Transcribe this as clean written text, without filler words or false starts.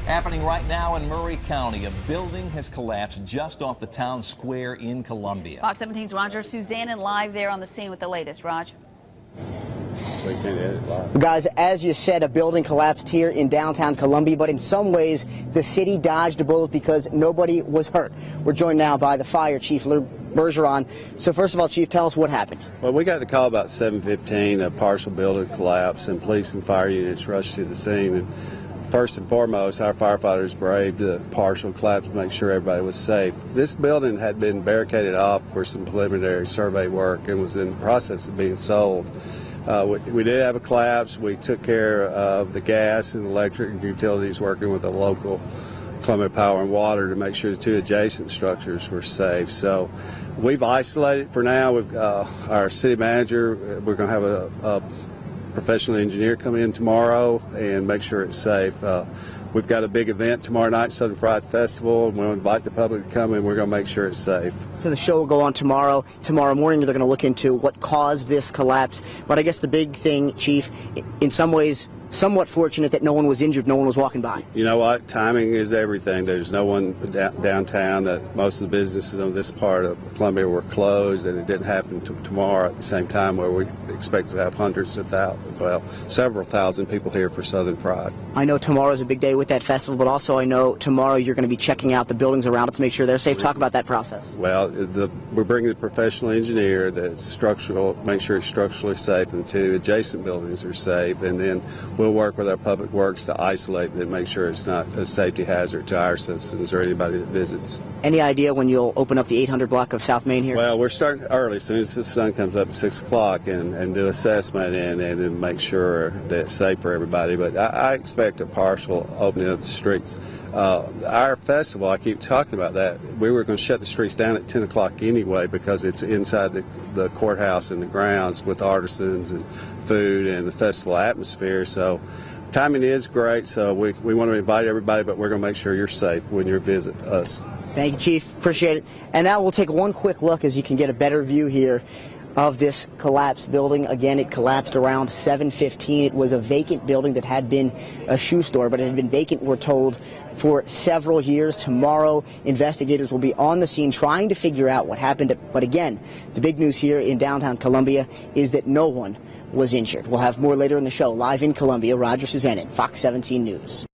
Happening right now in Murray County, a building has collapsed just off the town square in Columbia. Fox 17's Roger Suzanne live there on the scene with the latest. Raj. Guys, as you said, a building collapsed here in downtown Columbia, but in some ways the city dodged a bullet because nobody was hurt. We're joined now by the fire chief, Bergeron. So first of all, Chief, tell us what happened. Well, we got the call about 7:15, a partial building collapse, and police and fire units rushed to the scene. And first and foremost, our firefighters braved the partial collapse to make sure everybody was safe. This building had been barricaded off for some preliminary survey work and was in the process of being sold. We did have a collapse. We took care of the gas and electric and utilities, working with the local Columbia Power and Water to make sure the two adjacent structures were safe. So we've isolated for now. We've our city manager, we're going to have a professional engineer come in tomorrow and make sure it's safe. We've got a big event tomorrow night, Southern Fried Festival, and we'll invite the public to come in. We're going to make sure it's safe. So the show will go on tomorrow. Tomorrow morning, they're going to look into what caused this collapse. But I guess the big thing, Chief, in some ways, somewhat fortunate that no one was injured, no one was walking by. You know what? Timing is everything. There's no one downtown. That most of the businesses on this part of Columbia were closed, and it didn't happen tomorrow at the same time where we expect to have hundreds of thousands, well, several thousand people here for Southern Fried. I know tomorrow's a big day with that festival, but also I know tomorrow you're going to be checking out the buildings around it to make sure they're safe. Talk about that process. Well, we're bringing a professional engineer that's structural, make sure it's structurally safe, and the two adjacent buildings are safe, and then we'll work with our public works to isolate it and make sure it's not a safety hazard to our citizens or anybody that visits. Any idea when you'll open up the 800 block of South Main here? Well, we're starting early, as soon as the sun comes up at 6 o'clock, and do assessment and make sure that it's safe for everybody. But I expect a partial opening of the streets. Our festival, I keep talking about that. We were going to shut the streets down at 10 o'clock anyway because it's inside the courthouse and the grounds with artisans and food and the festival atmosphere. So timing is great, so we want to invite everybody, but we're going to make sure you're safe when you visit us. Thank you, Chief. Appreciate it. And now we'll take one quick look as you can get a better view here of this collapsed building. Again, it collapsed around 7:15. It was a vacant building that had been a shoe store, but it had been vacant, we're told, for several years. Tomorrow, investigators will be on the scene trying to figure out what happened. But again, the big news here in downtown Columbia is that no one was injured. We'll have more later in the show. Live in Columbia, Roger Suzanne, Fox 17 News.